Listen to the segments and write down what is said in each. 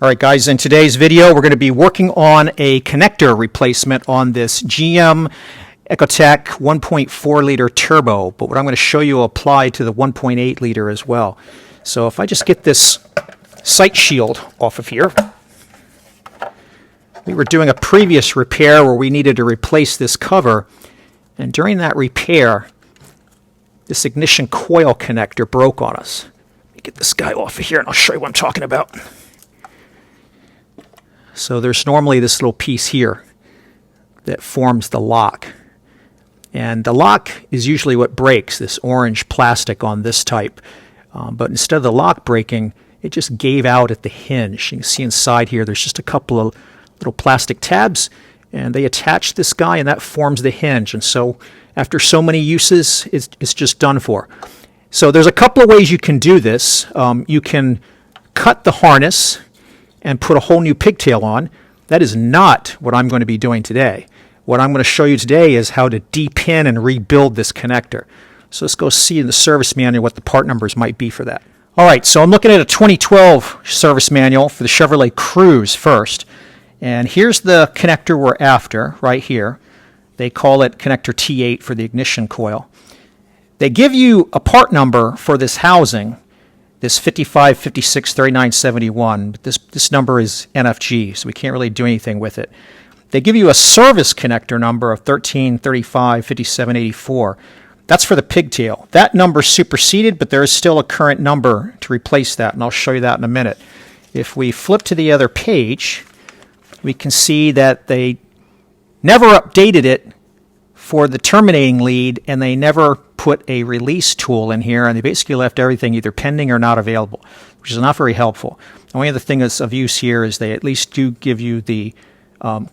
Alright guys, in today's video we're going to be working on a connector replacement on this GM Ecotec 1.4 liter turbo, but what I'm going to show you will apply to the 1.8 liter as well. So if I just get this sight shield off of here, we were doing a previous repair where we needed to replace this cover, and during that repair this ignition coil connector broke on us. Let me get this guy off of here and I'll show you what I'm talking about. So there's normally this little piece here that forms the lock. And the lock is usually what breaks, this orange plastic on this type. But instead of the lock breaking, it just gave out at the hinge. You can see inside here there's just a couple of little plastic tabs, and they attach this guy and that forms the hinge. And so after so many uses, it's just done for. So there's a couple of ways you can do this. You can cut the harness and put a whole new pigtail on. That is not what I'm going to be doing today. What I'm going to show you today is how to depin and rebuild this connector. So let's go see in the service manual what the part numbers might be for that. Alright, so I'm looking at a 2012 service manual for the Chevrolet Cruze first. And here's the connector we're after, right here. They call it connector T8 for the ignition coil. They give you a part number for this housing, this 55, 56, 39, 71. This number is NFG, so we can't really do anything with it. They give you a service connector number of 13, 35, 57, 84. That's for the pigtail. That number is superseded, but there is still a current number to replace that, and I'll show you that in a minute. If we flip to the other page, we can see that they never updated it for the terminating lead, and they never put a release tool in here, and they basically left everything either pending or not available, which is not very helpful. The only other thing that's of use here is they at least do give you the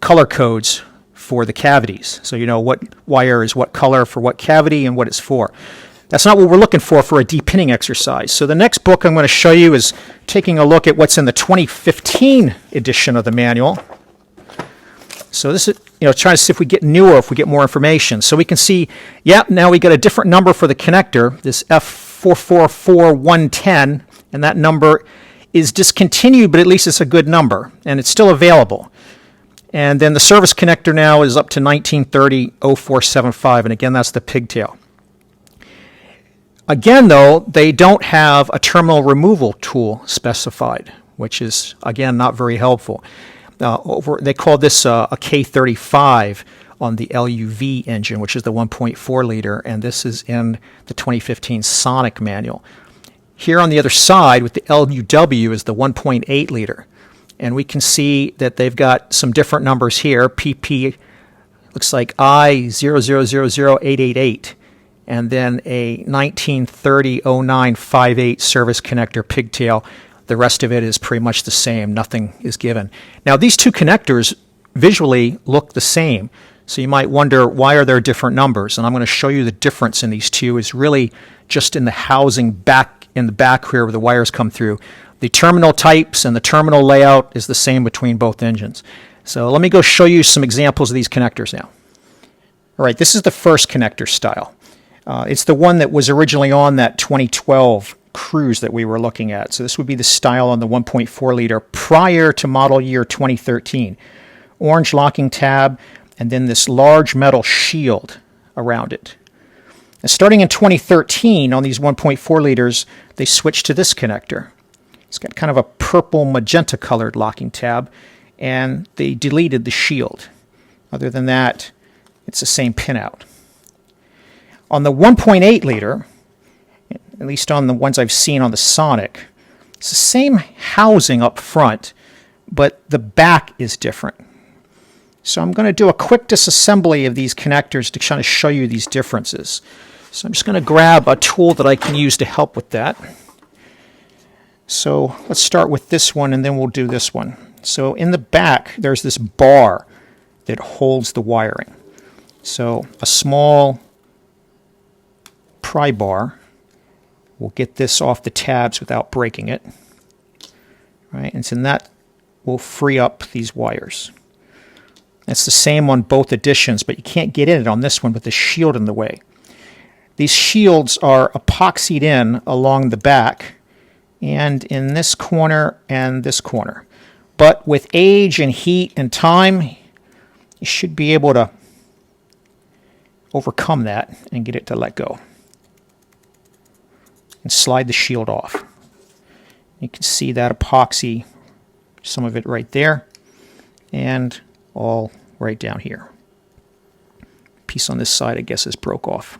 color codes for the cavities, so you know what wire is what color for what cavity and what it's for. That's not what we're looking for a depinning exercise. So the next book I'm going to show you is taking a look at what's in the 2015 edition of the manual. So this is, trying to see if we get newer, if we get more information. So we can see, now we got a different number for the connector, this F444110, and that number is discontinued, but at least it's a good number, and it's still available. And then the service connector now is up to 1930-0475, and again, that's the pigtail. Again, though, they don't have a terminal removal tool specified, which is, again, not very helpful. They call this a K35 on the LUV engine, which is the 1.4 liter, and this is in the 2015 Sonic manual. Here on the other side with the LUW is the 1.8 liter, and we can see that they've got some different numbers here. PP looks like I0000888, and then a 1930-0958 service connector pigtail. The rest of it is pretty much the same. Nothing is given. Now, these two connectors visually look the same. So you might wonder, why are there different numbers? And I'm going to show you the difference in these two is really just in the housing back in the back here where the wires come through. The terminal types and the terminal layout is the same between both engines. So let me go show you some examples of these connectors now. All right, this is the first connector style. It's the one that was originally on that 2012 Cruze that we were looking at. So this would be the style on the 1.4 liter prior to model year 2013. Orange locking tab and then this large metal shield around it. And starting in 2013 on these 1.4 liters, they switched to this connector. It's got kind of a purple magenta colored locking tab, and they deleted the shield. Other than that, it's the same pinout. On the 1.8 liter, at least on the ones I've seen on the Sonic, it's the same housing up front, but the back is different. So I'm going to do a quick disassembly of these connectors to kind of show you these differences. So I'm just going to grab a tool that I can use to help with that. So let's start with this one and then we'll do this one. So in the back there's this bar that holds the wiring. So a small pry bar will get this off the tabs without breaking it. Right, and so that will free up these wires. It's the same on both editions, but you can't get in it on this one with the shield in the way. These shields are epoxied in along the back and in this corner and this corner. But with age and heat and time, you should be able to overcome that and get it to let go. And slide the shield off. You can see that epoxy, some of it right there, and all right down here. Piece on this side, I guess, is broke off.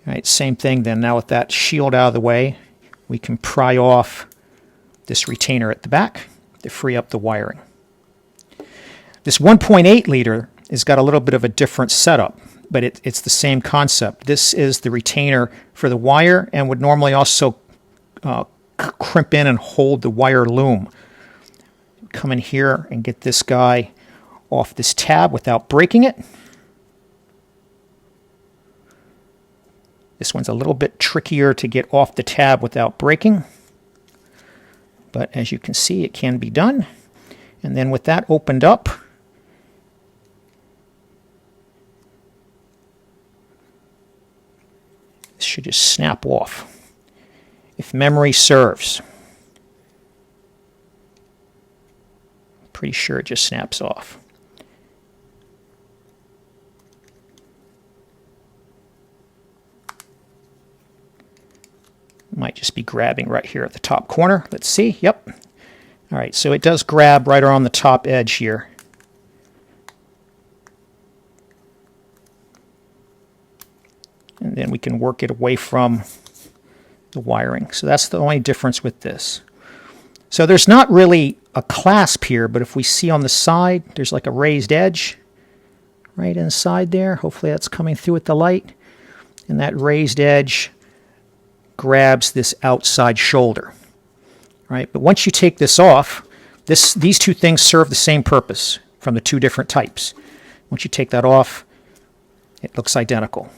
All right, same thing then. Now with that shield out of the way, we can pry off this retainer at the back to free up the wiring. This 1.8 liter has got a little bit of a different setup, but it's the same concept. This is the retainer for the wire and would normally also crimp in and hold the wire loom. Come in here and get this guy off this tab without breaking it. This one's a little bit trickier to get off the tab without breaking, but as you can see, it can be done. And then with that opened up, this should just snap off, if memory serves. Pretty sure it just snaps off. Might just be grabbing right here at the top corner. Let's see. Yep. All right, so it does grab right around the top edge here. And then we can work it away from the wiring. So that's the only difference with this. So there's not really a clasp here, but if we see on the side, there's like a raised edge right inside there. Hopefully that's coming through with the light. And that raised edge grabs this outside shoulder. Right? But once you take this off, these two things serve the same purpose from the two different types. Once you take that off, it looks identical.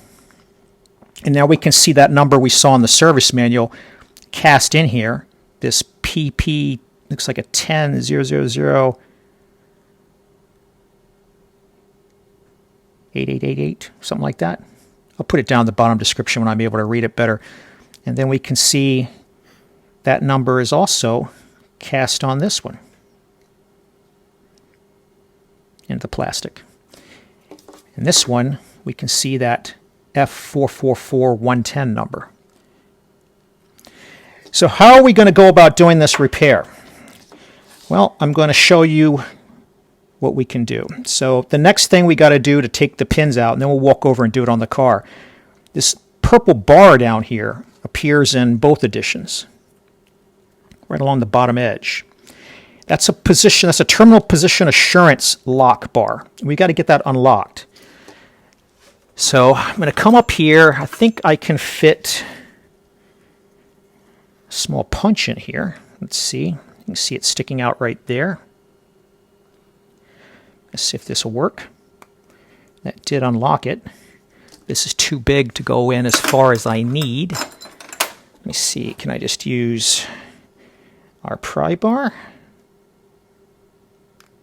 And now we can see that number we saw in the service manual cast in here. This PP looks like a 10-000-8888, something like that. I'll put it down in the bottom description when I'm able to read it better. And then we can see that number is also cast on this one into plastic. And this one, we can see that F444110 number. So how are we going to go about doing this repair? Well, I'm going to show you what we can do. So the next thing we got to do to take the pins out, and then we'll walk over and do it on the car. This purple bar down here appears in both editions, right along the bottom edge. That's a position, that's a terminal position assurance lock bar. We got to get that unlocked. So I'm going to come up here. I think I can fit a small punch in here. Let's see. You can see it sticking out right there. Let's see if this will work. That did unlock it. This is too big to go in as far as I need. Let me see. Can I just use our pry bar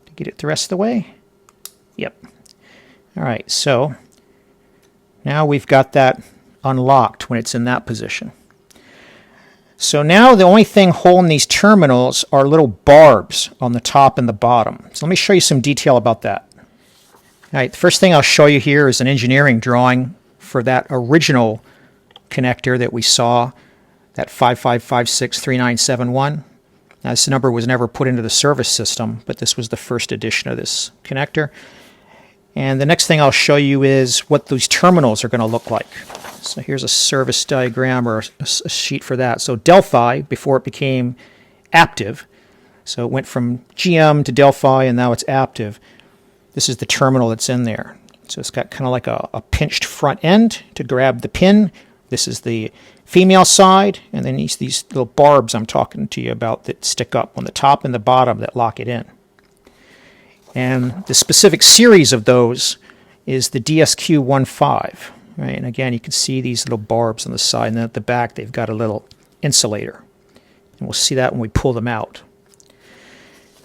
to get it the rest of the way? Yep. All right. So now we've got that unlocked when it's in that position. So now the only thing holding these terminals are little barbs on the top and the bottom. So let me show you some detail about that. All right, the first thing I'll show you here is an engineering drawing for that original connector that we saw, that 55563971. Now, this number was never put into the service system, but this was the first edition of this connector. And the next thing I'll show you is what these terminals are going to look like. So here's a service diagram or a sheet for that. So Delphi, before it became Aptiv, so it went from GM to Delphi and now it's Aptiv. This is the terminal that's in there. So it's got kind of like a pinched front end to grab the pin. This is the female side, and then these little barbs I'm talking to you about that stick up on the top and the bottom that lock it in. And the specific series of those is the DSQ15. Right? And again, you can see these little barbs on the side, and then at the back they've got a little insulator. And we'll see that when we pull them out.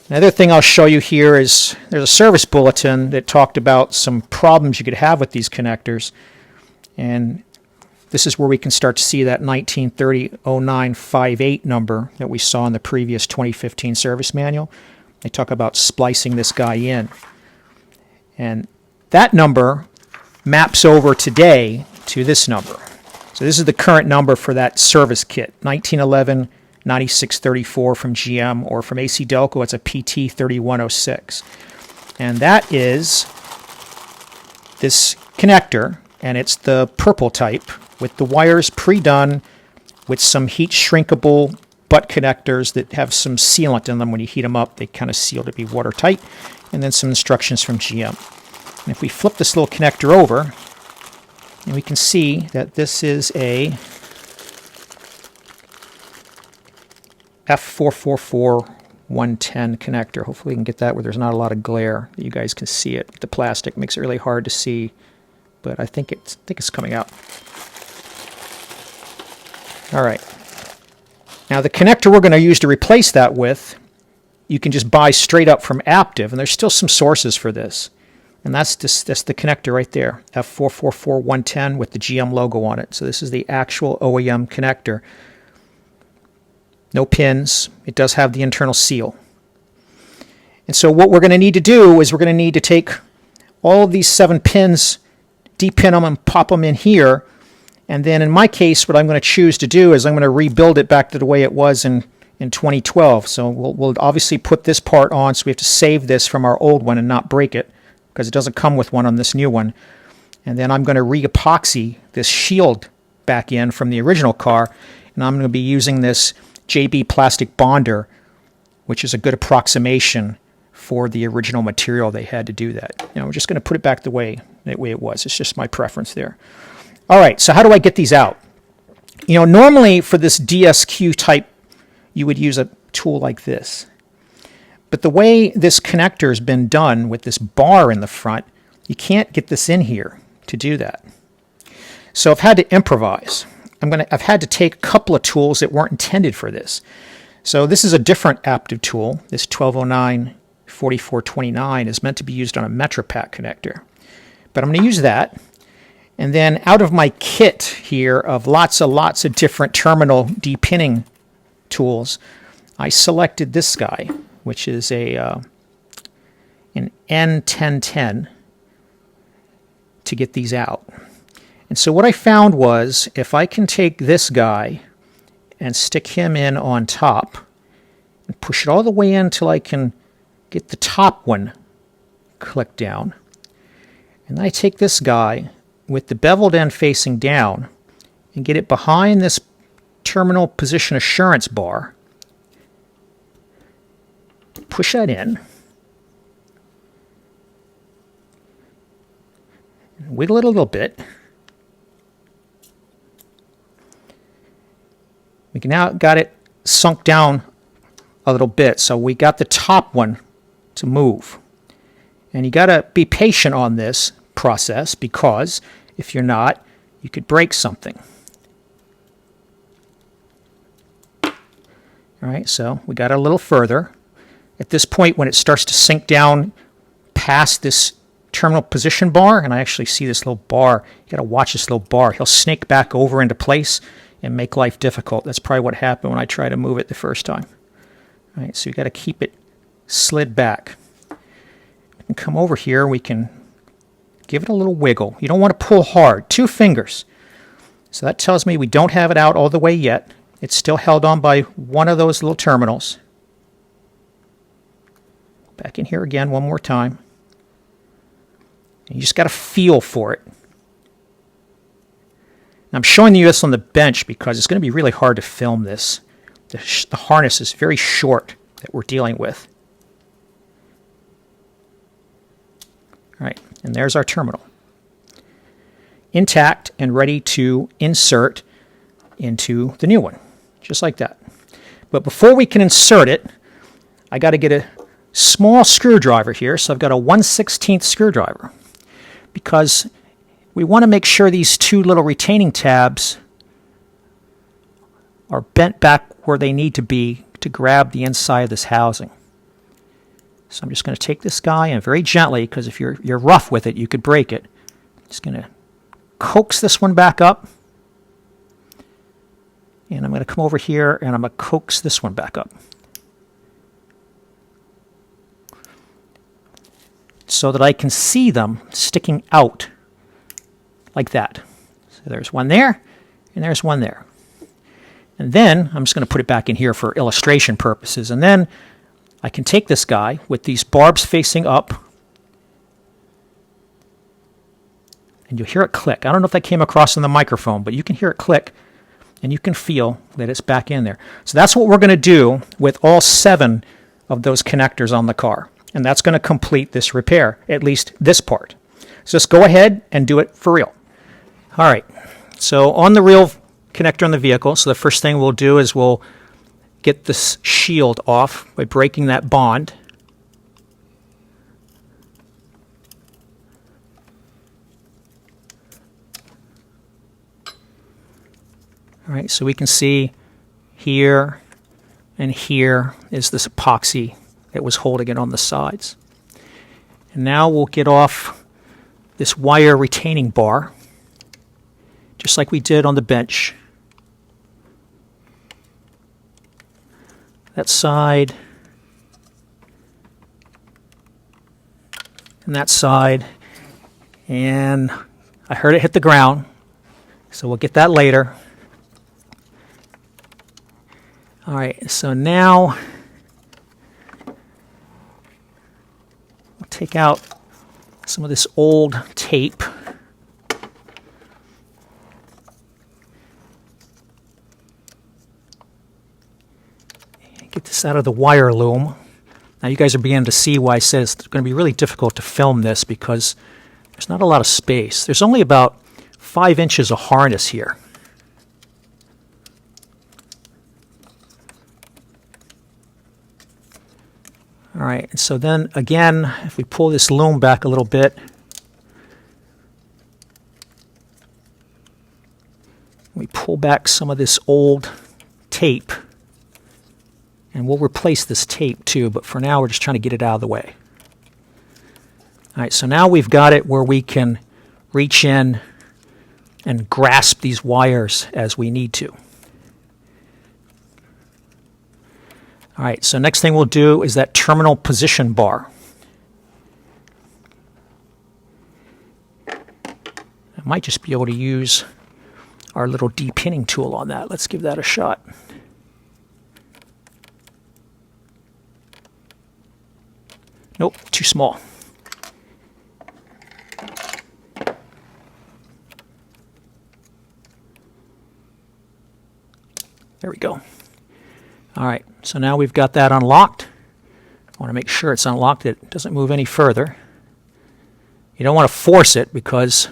Another thing I'll show you here is there's a service bulletin that talked about some problems you could have with these connectors. And This is where we can start to see that 1930-09-58 number that we saw in the previous 2015 service manual. They talk about splicing this guy in. And that number maps over today to this number. So this is the current number for that service kit, 1911-9634 from GM, or from AC Delco, it's a PT3106. And that is this connector, and it's the purple type with the wires pre-done with some heat shrinkable butt connectors that have some sealant in them. When you heat them up, they kind of seal to be watertight, and then some instructions from GM. And if we flip this little connector over, and we can see that this is a F444-110 connector. Hopefully we can get that where there's not a lot of glare, that you guys can see it. The plastic makes it really hard to see, but I think it's coming out. All right. Now the connector we're going to use to replace that with, you can just buy straight up from Aptiv, and there's still some sources for this. And that's the connector right there, F444-110 with the GM logo on it. So this is the actual OEM connector. No pins. It does have the internal seal. And so what we're going to need to do is we're going to need to take all of these 7 pins, depin them and pop them in here. And then in my case, what I'm going to choose to do is I'm going to rebuild it back to the way it was in 2012. So we'll obviously put this part on, so we have to save this from our old one and not break it, because it doesn't come with one on this new one. And then I'm going to re-epoxy this shield back in from the original car, and I'm going to be using this JB plastic bonder, which is a good approximation for the original material they had to do that. We're just going to put it back the way it was. It's just my preference there. All right, so how do I get these out? Normally for this DSQ type, you would use a tool like this. But the way this connector has been done with this bar in the front, you can't get this in here to do that. So I've had to improvise. I've had to take a couple of tools that weren't intended for this. So this is a different Aptiv tool. This 1209-4429 is meant to be used on a MetroPack connector. But I'm going to use that. And then out of my kit here of lots of different terminal depinning tools, I selected this guy, which is an N1010, to get these out. And so what I found was, if I can take this guy and stick him in on top and push it all the way in until I can get the top one clicked down, and then I take this guy with the beveled end facing down and get it behind this terminal position assurance bar, push that in, and wiggle it a little bit. We can now got it sunk down a little bit, so we got the top one to move. And you got to be patient on this process, because if you're not, you could break something. All right, so we got it a little further. At this point, when it starts to sink down past this terminal position bar, and I actually see this little bar, you got to watch this little bar. He'll snake back over into place and make life difficult. That's probably what happened when I tried to move it the first time. All right, so you got to keep it slid back. And come over here, we can give it a little wiggle. You don't want to pull hard. 2 fingers. So that tells me we don't have it out all the way yet. It's still held on by one of those little terminals. Back in here again one more time. And you just got to feel for it. Now, I'm showing you this on the bench because it's going to be really hard to film this. The harness is very short that we're dealing with. All right, and there's our terminal. Intact and ready to insert into the new one, just like that. But before we can insert it, I got to get a small screwdriver here. So I've got a 1/16 screwdriver, because we want to make sure these 2 little retaining tabs are bent back where they need to be to grab the inside of this housing. So I'm just going to take this guy and very gently, because if you're rough with it, you could break it. Just going to coax this one back up. And I'm going to come over here and I'm going to coax this one back up, so that I can see them sticking out like that. So there's one there, and there's one there. And then I'm just going to put it back in here for illustration purposes. And then I can take this guy with these barbs facing up, and you'll hear it click. I don't know if that came across in the microphone, but you can hear it click, and you can feel that it's back in there. So that's what we're going to do with all 7 of those connectors on the car. And that's going to complete this repair, at least this part. So just go ahead and do it for real. All right, so on the real connector on the vehicle, so the first thing we'll do is we'll get this shield off by breaking that bond. All right, so we can see here and here is this epoxy that was holding it on the sides. And now we'll get off this wire retaining bar, just like we did on the bench. That side and that side. And I heard it hit the ground, so we'll get that later. All right, so now we'll take out some of this old tape. Get this out of the wire loom. Now you guys are beginning to see why I said it's going to be really difficult to film this, because there's not a lot of space. There's only about 5 inches of harness here. All right, and so then again, if we pull this loom back a little bit, we pull back some of this old tape, and we'll replace this tape too, but for now we're just trying to get it out of the way. All right, so now we've got it where we can reach in and grasp these wires as we need to. All right, so next thing we'll do is that terminal position bar. I might just be able to use our little de-pinning tool on that. Let's give that a shot. Nope, too small. There we go. All right, so now we've got that unlocked. I want to make sure it's unlocked, it doesn't move any further. You don't want to force it, because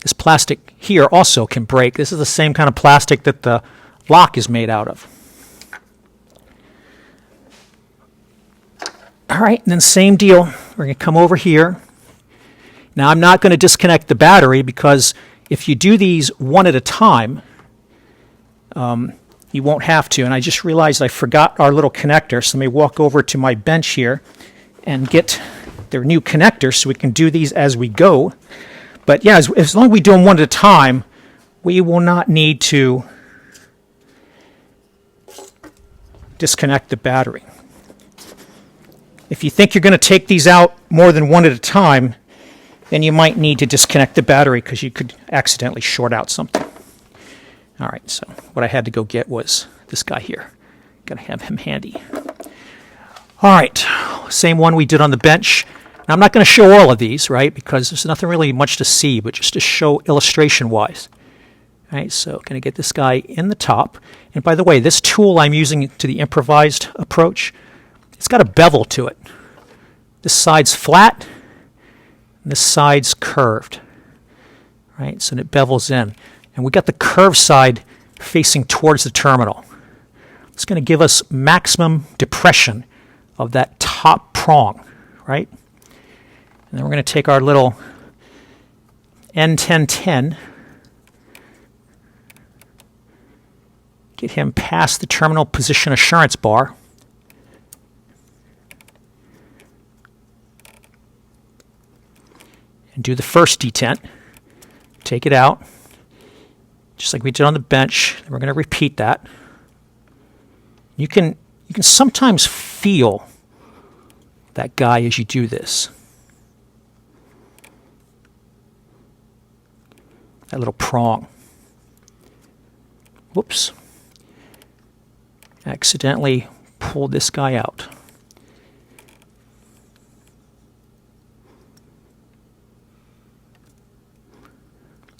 this plastic here also can break. This is the same kind of plastic that the lock is made out of. All right, and then same deal. We're going to come over here. Now I'm not going to disconnect the battery, because if you do these one at a time, you won't have to. And I just realized I forgot our little connector, so let me walk over to my bench here and get their new connector so we can do these as we go. But yeah, as long as we do them one at a time, we will not need to disconnect the battery. If you think you're going to take these out more than one at a time, then you might need to disconnect the battery, because you could accidentally short out something. All right, so what I had to go get was this guy here. Got to have him handy. All right, same one we did on the bench. Now, I'm not going to show all of these, right, because there's nothing really much to see, but just to show illustration-wise. All right, so going to get this guy in the top. And by the way, this tool I'm using to the improvised approach, it's got a bevel to it. This side's flat, and this side's curved. Right, so it bevels in. And we got the curved side facing towards the terminal. It's going to give us maximum depression of that top prong, right? And then we're going to take our little N1010, get him past the terminal position assurance bar, and do the first detent. Take it out. just like we did on the bench. We're going to repeat that. You can sometimes feel that guy as you do this. That little prong. Whoops. Accidentally pulled this guy out.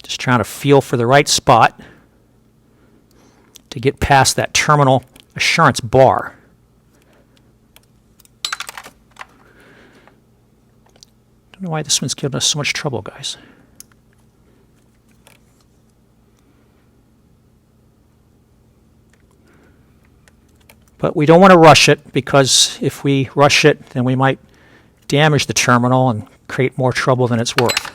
Just trying to feel for the right spot to get past that terminal assurance bar. Don't know why this one's giving us so much trouble, guys. But we don't want to rush it, because if we rush it, then we might damage the terminal and create more trouble than it's worth.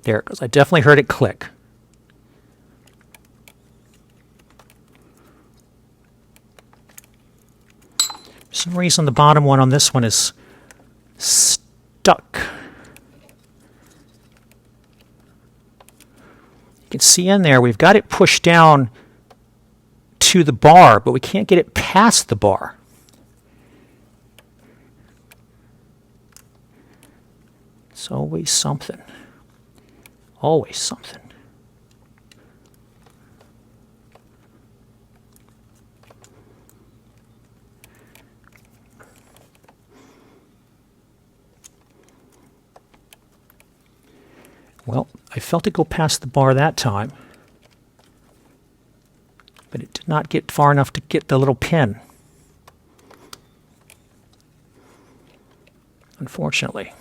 There it goes. I definitely heard it click. For some reason, the bottom one on this one is stuck. You can see in there, we've got it pushed down to the bar, but we can't get it past the bar. It's always something. Always something. Well, I felt it go past the bar that time, but it did not get far enough to get the little pin, unfortunately.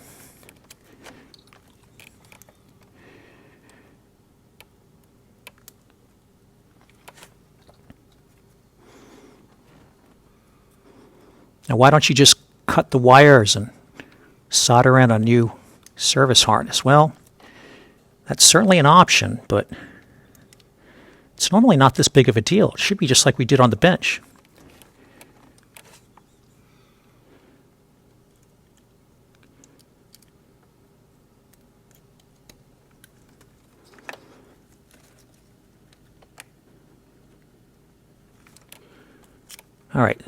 Now, why don't you just cut the wires and solder in a new service harness? Well, that's certainly an option, but it's normally not this big of a deal. It should be just like we did on the bench. All right.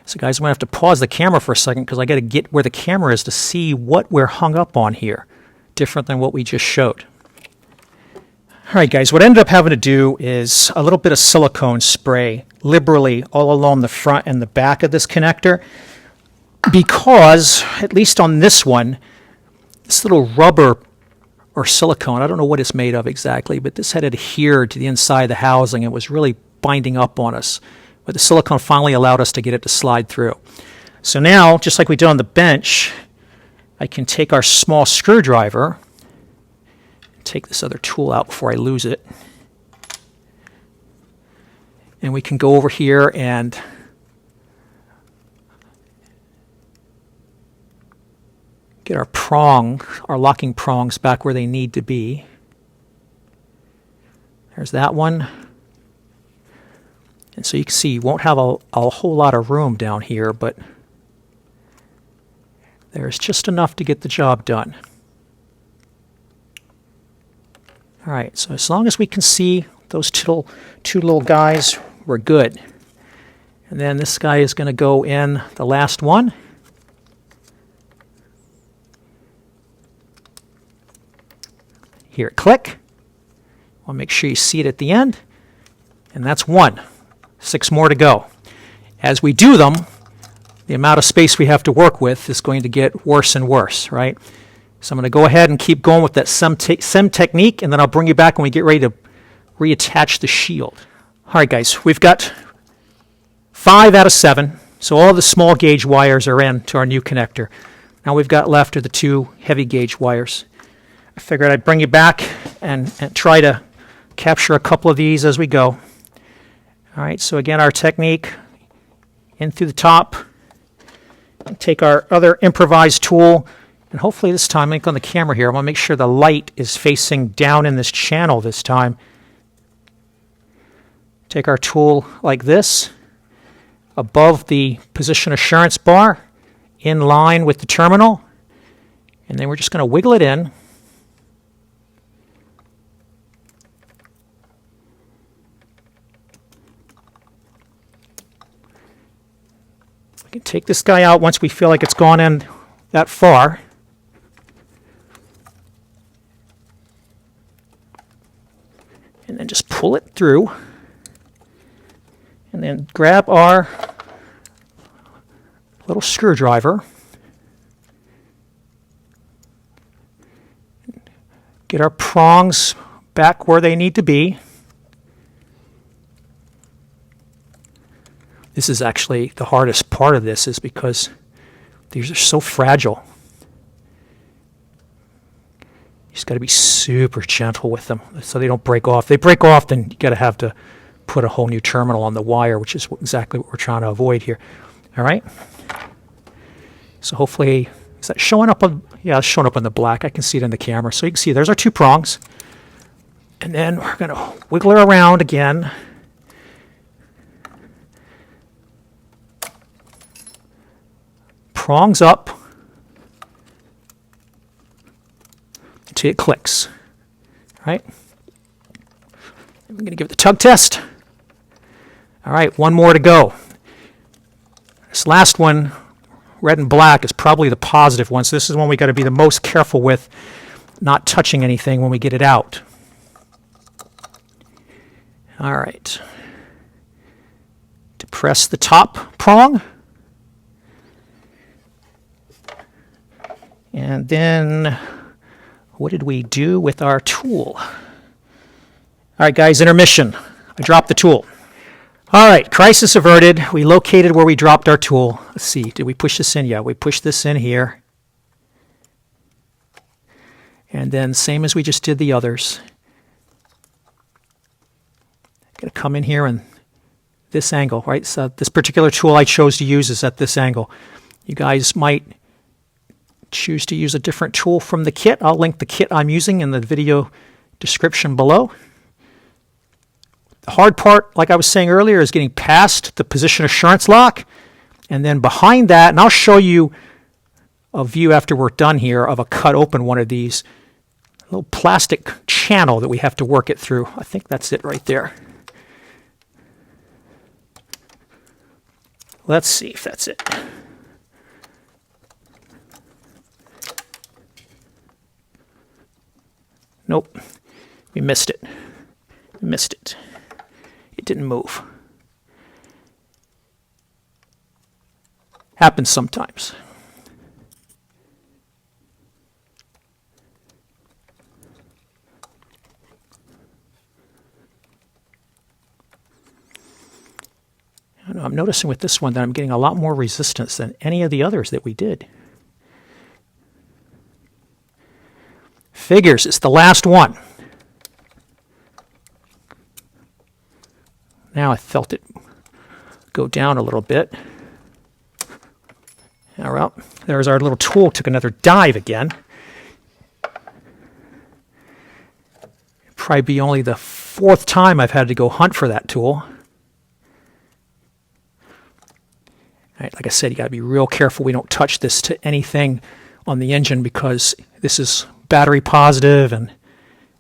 So guys, I'm going to have to pause the camera for a second because I got to get where the camera is to see what we're hung up on here, different than what we just showed. All right, guys, what I ended up having to do is a little bit of silicone spray liberally all along the front and the back of this connector, because, at least on this one, this little rubber or silicone, I don't know what it's made of exactly, but this had adhered to the inside of the housing and was really binding up on us. But the silicone finally allowed us to get it to slide through. So now, just like we did on the bench, I can take our small screwdriver, take this other tool out before I lose it, and we can go over here and get our locking prongs back where they need to be. There's that one. And so you can see you won't have a whole lot of room down here, but there's just enough to get the job done. All right, so as long as we can see those two little guys, we're good. And then this guy is going to go in the last one. Hear it click. I'll make sure you see it at the end. And that's one. 6 more to go. As we do them, the amount of space we have to work with is going to get worse and worse, right? So I'm going to go ahead and keep going with that SEM technique, and then I'll bring you back when we get ready to reattach the shield. All right, guys, we've got 5 out of 7, so all the small gauge wires are in to our new connector. Now we've got left are the 2 heavy gauge wires. I figured I'd bring you back and try to capture a couple of these as we go. All right, so again, our technique, in through the top, and take our other improvised tool, and hopefully this time, on the camera here, I want to make sure the light is facing down in this channel this time. Take our tool like this, above the position assurance bar in line with the terminal. And then we're just going to wiggle it in. We can take this guy out once we feel like it's gone in that far. And then just pull it through. And then grab our little screwdriver. Get our prongs back where they need to be. This is actually the hardest part of this, is because these are so fragile. You just got to be super gentle with them so they don't break off. If they break off, then you got to have to put a whole new terminal on the wire, which is exactly what we're trying to avoid here. All right. So hopefully, is that showing up on? Yeah, it's showing up on the black. I can see it in the camera. So you can see there's our two prongs. And then we're going to wiggle her around again. Prongs up until it clicks. All right. I'm going to give it the tug test. All right, one more to go. This last one, red and black, is probably the positive one. So this is one we got to be the most careful with, not touching anything when we get it out. All right. Depress the top prong. And then what did we do with our tool? All right, guys, intermission. I dropped the tool. All right, crisis averted. We located where we dropped our tool. Let's see, did we push this in? Yeah, we pushed this in here. And then same as we just did the others. Going to come in here and this angle, right? So this particular tool I chose to use is at this angle. You guys might choose to use a different tool from the kit. I'll link the kit I'm using in the video description below. The hard part, like I was saying earlier, is getting past the position assurance lock, and then behind that, and I'll show you a view after we're done here of a cut open one of these, a little plastic channel that we have to work it through. I think that's it right there. Let's see if that's it. Nope, we missed it. We missed it. It didn't move. Happens sometimes. I know, I'm noticing with this one that I'm getting a lot more resistance than any of the others that we did. Figures, it's the last one. Now I felt it go down a little bit. All right, there's our little tool, took another dive again. Probably be only the fourth time I've had to go hunt for that tool. All right, like I said, you got to be real careful we don't touch this to anything on the engine, because this is battery positive and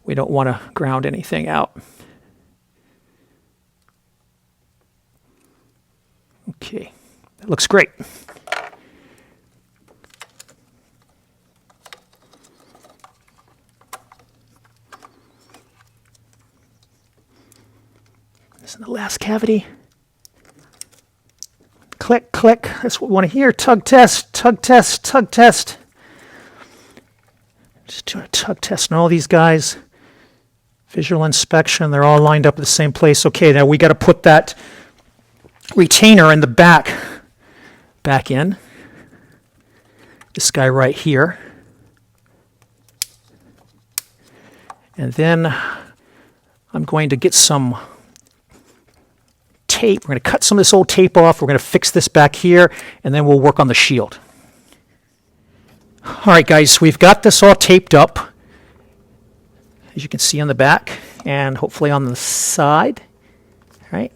we don't want to ground anything out. Okay, that looks great. This is the last cavity. Click, click. That's what we want to hear. Tug test, tug test, tug test. Just doing a tug test on all these guys. Visual inspection. They're all lined up at the same place. Okay, now we got to put that retainer in the back in. This guy right here. And then I'm going to get some tape. We're going to cut some of this old tape off. We're going to fix this back here, and then we'll work on the shield. All right, guys, we've got this all taped up, as you can see on the back and hopefully on the side. All right.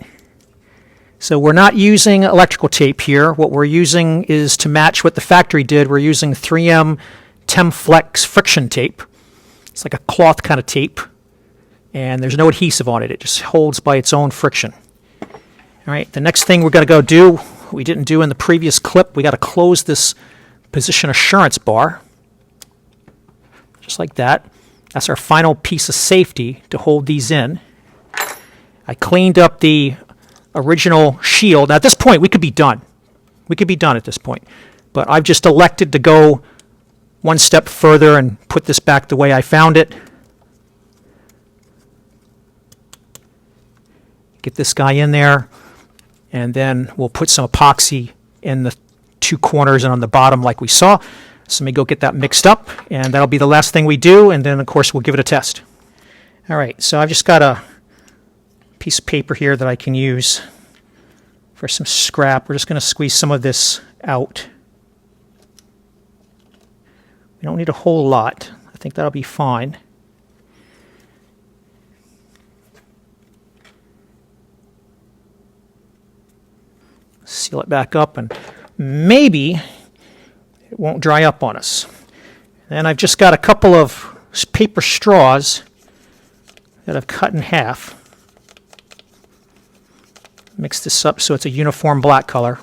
So we're not using electrical tape here. What we're using is to match what the factory did. We're using 3M Temflex friction tape. It's like a cloth kind of tape, and there's no adhesive on it. It just holds by its own friction. All right, the next thing we're going to go do, we didn't do in the previous clip, we got to close this position assurance bar, just like that. That's our final piece of safety to hold these in. I cleaned up the original shield. Now, at this point, we could be done. We could be done at this point. But I've just elected to go one step further and put this back the way I found it. Get this guy in there, and then we'll put some epoxy in the two corners and on the bottom like we saw. So let me go get that mixed up, and that'll be the last thing we do, and then, of course, we'll give it a test. All right, so I've just got a piece of paper here that I can use for some scrap. We're just going to squeeze some of this out. We don't need a whole lot. I think that'll be fine. Seal it back up, and maybe it won't dry up on us. And I've just got a couple of paper straws that I've cut in half. Mix this up so it's a uniform black color.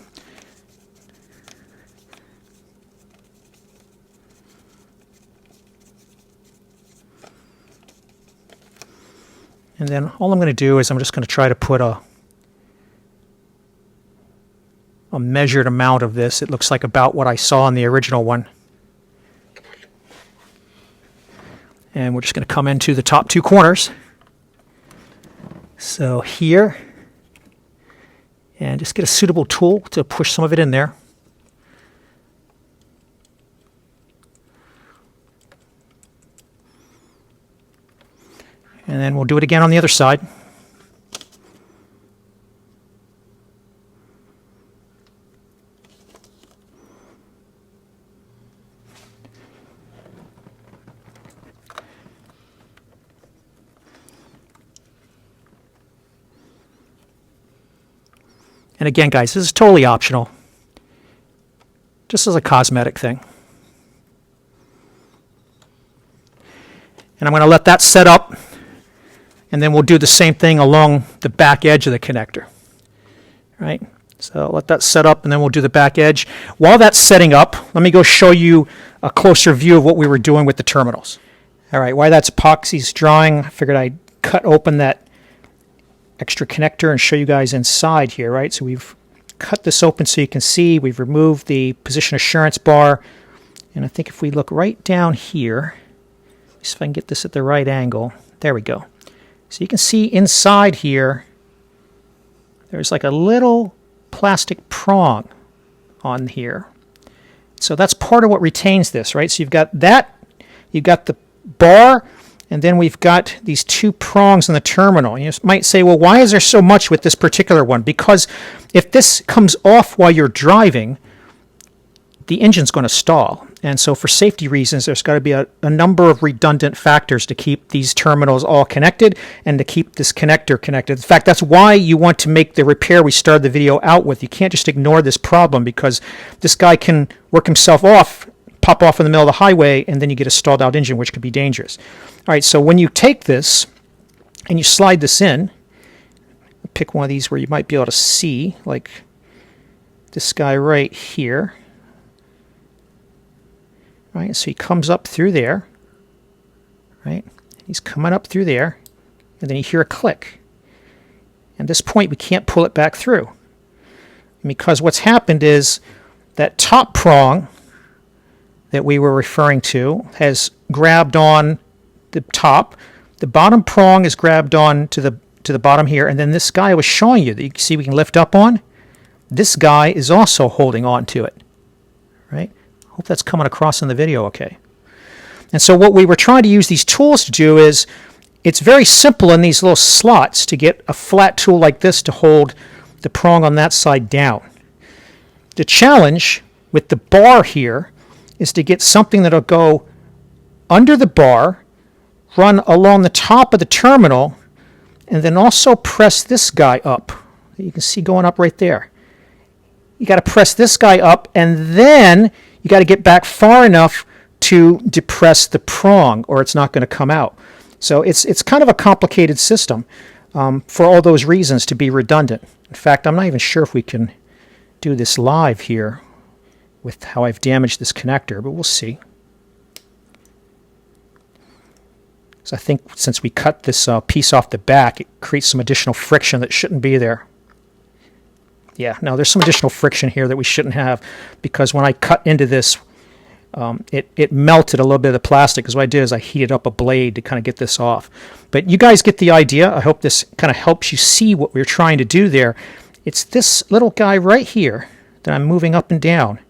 And then all I'm going to do is I'm just going to try to put a measured amount of this. It looks like about what I saw in the original one. And we're just going to come into the top two corners. So here, and just get a suitable tool to push some of it in there. And then we'll do it again on the other side. And again, guys, this is totally optional, just as a cosmetic thing. And I'm going to let that set up, and then we'll do the same thing along the back edge of the connector. All right? So let that set up, and then we'll do the back edge. While that's setting up, let me go show you a closer view of what we were doing with the terminals. All right, while that's epoxy's drying, I figured I'd cut open that extra connector and show you guys inside here, right? So we've cut this open so you can see. We've removed the position assurance bar, and I think if we look right down here, see if I can get this at the right angle. There we go. So you can see inside here, there's like a little plastic prong on here. So that's part of what retains this, right? So you've got that, you've got the bar, and then we've got these two prongs in the terminal. You might say, well, why is there so much with this particular one? Because if this comes off while you're driving, the engine's going to stall. And so for safety reasons, there's got to be a number of redundant factors to keep these terminals all connected and to keep this connector connected. In fact, that's why you want to make the repair we started the video out with. You can't just ignore this problem, because this guy can work himself off, pop off in the middle of the highway, and then you get a stalled out engine, which could be dangerous. All right, so when you take this and you slide this in, pick one of these where you might be able to see, like this guy right here. Right, so he comes up through there, right? He's coming up through there, and then you hear a click. At this point, we can't pull it back through, because what's happened is that top prong that we were referring to has grabbed on the top. The bottom prong is grabbed on to the bottom here, and then this guy I was showing you that you can see we can lift up on. This guy is also holding on to it, right? Hope that's coming across in the video okay. And so what we were trying to use these tools to do is, it's very simple in these little slots to get a flat tool like this to hold the prong on that side down. The challenge with the bar here is to get something that'll go under the bar, run along the top of the terminal, and then also press this guy up. You can see going up right there. You got to press this guy up, and then you got to get back far enough to depress the prong, or it's not going to come out. So it's kind of a complicated system for all those reasons, to be redundant. In fact, I'm not even sure if we can do this live here with how I've damaged this connector, but we'll see. So I think since we cut this piece off the back, it creates some additional friction that shouldn't be there. Yeah, no, there's some additional friction here that we shouldn't have, because when I cut into this, it melted a little bit of the plastic, because what I did is I heated up a blade to kind of get this off. But you guys get the idea. I hope this kind of helps you see what we're trying to do there. It's this little guy right here that I'm moving up and down.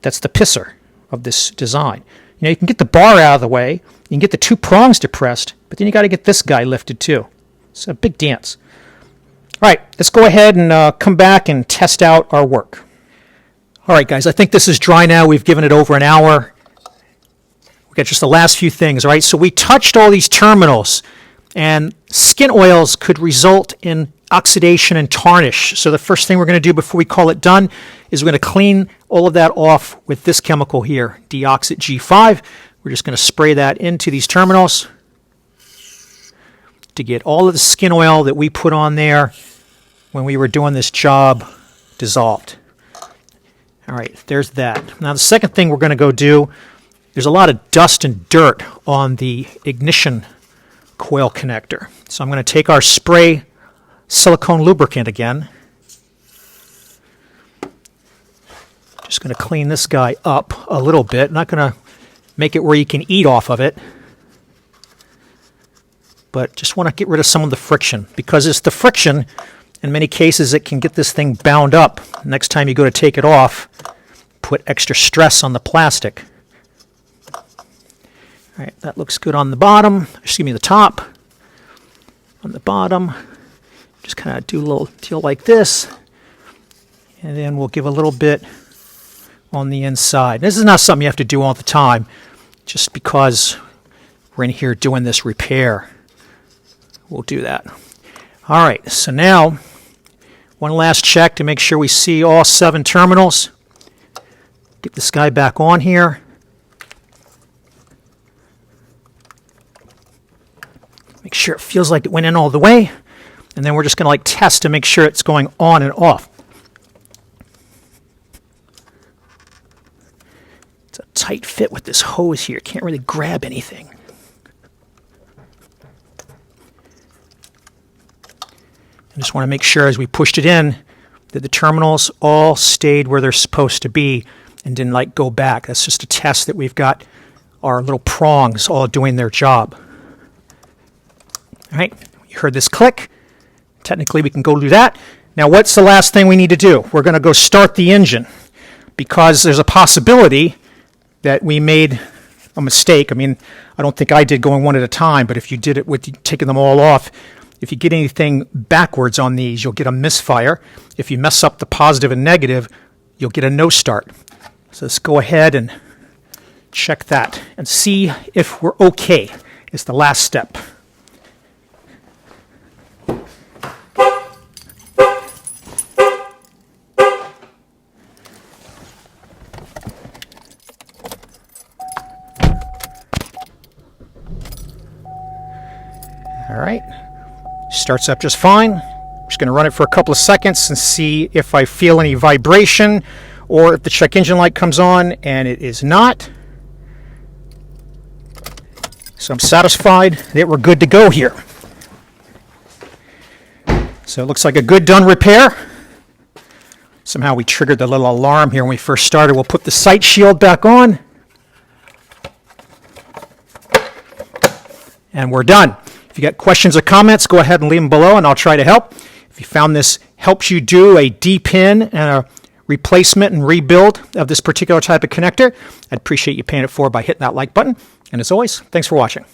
That's the pisser of this design. You know, you can get the bar out of the way, you can get the two prongs depressed, but then you got to get this guy lifted too. It's a big dance. All right, let's go ahead and come back and test out our work. All right, guys, I think this is dry now. We've given it over an hour. We've got just the last few things, all right? So we touched all these terminals, and skin oils could result in oxidation and tarnish. So the first thing we're going to do before we call it done is we're going to clean all of that off with this chemical here, Deoxit G5. We're just going to spray that into these terminals to get all of the skin oil that we put on there when we were doing this job dissolved. All right, there's that. Now the second thing we're going to go do, there's a lot of dust and dirt on the ignition coil connector. So I'm going to take our spray silicone lubricant again. Just going to clean this guy up a little bit. Not going to make it where you can eat off of it, but just want to get rid of some of the friction, because it's the friction, in many cases, it can get this thing bound up. Next time you go to take it off, put extra stress on the plastic. All right, that looks good on the bottom. Excuse me, the top. On the bottom, just kind of do a little deal like this, and then we'll give a little bit on the inside. This is not something you have to do all the time, just because we're in here doing this repair. We'll do that. All right, so now one last check to make sure we see all 7 terminals. Get this guy back on here. Make sure it feels like it went in all the way. And then we're just going to test to make sure it's going on and off. It's a tight fit with this hose here. Can't really grab anything. I just want to make sure as we pushed it in that the terminals all stayed where they're supposed to be and didn't go back. That's just a test that we've got our little prongs all doing their job. All right, you heard this click. Technically, we can go do that. Now, what's the last thing we need to do? We're going to go start the engine, because there's a possibility that we made a mistake. I mean, I don't think I did going one at a time, but if you did it with taking them all off, if you get anything backwards on these, you'll get a misfire. If you mess up the positive and negative, you'll get a no start. So let's go ahead and check that and see if we're okay. It's the last step. All right. Starts up just fine. I'm just going to run it for a couple of seconds and see if I feel any vibration or if the check engine light comes on, and it is not. So I'm satisfied that we're good to go here. So it looks like a good done repair. Somehow we triggered the little alarm here when we first started. We'll put the sight shield back on. And we're done. If you got questions or comments, go ahead and leave them below, and I'll try to help. If you found this helps you do a D-pin and a replacement and rebuild of this particular type of connector, I'd appreciate you paying it forward by hitting that like button. And as always, thanks for watching.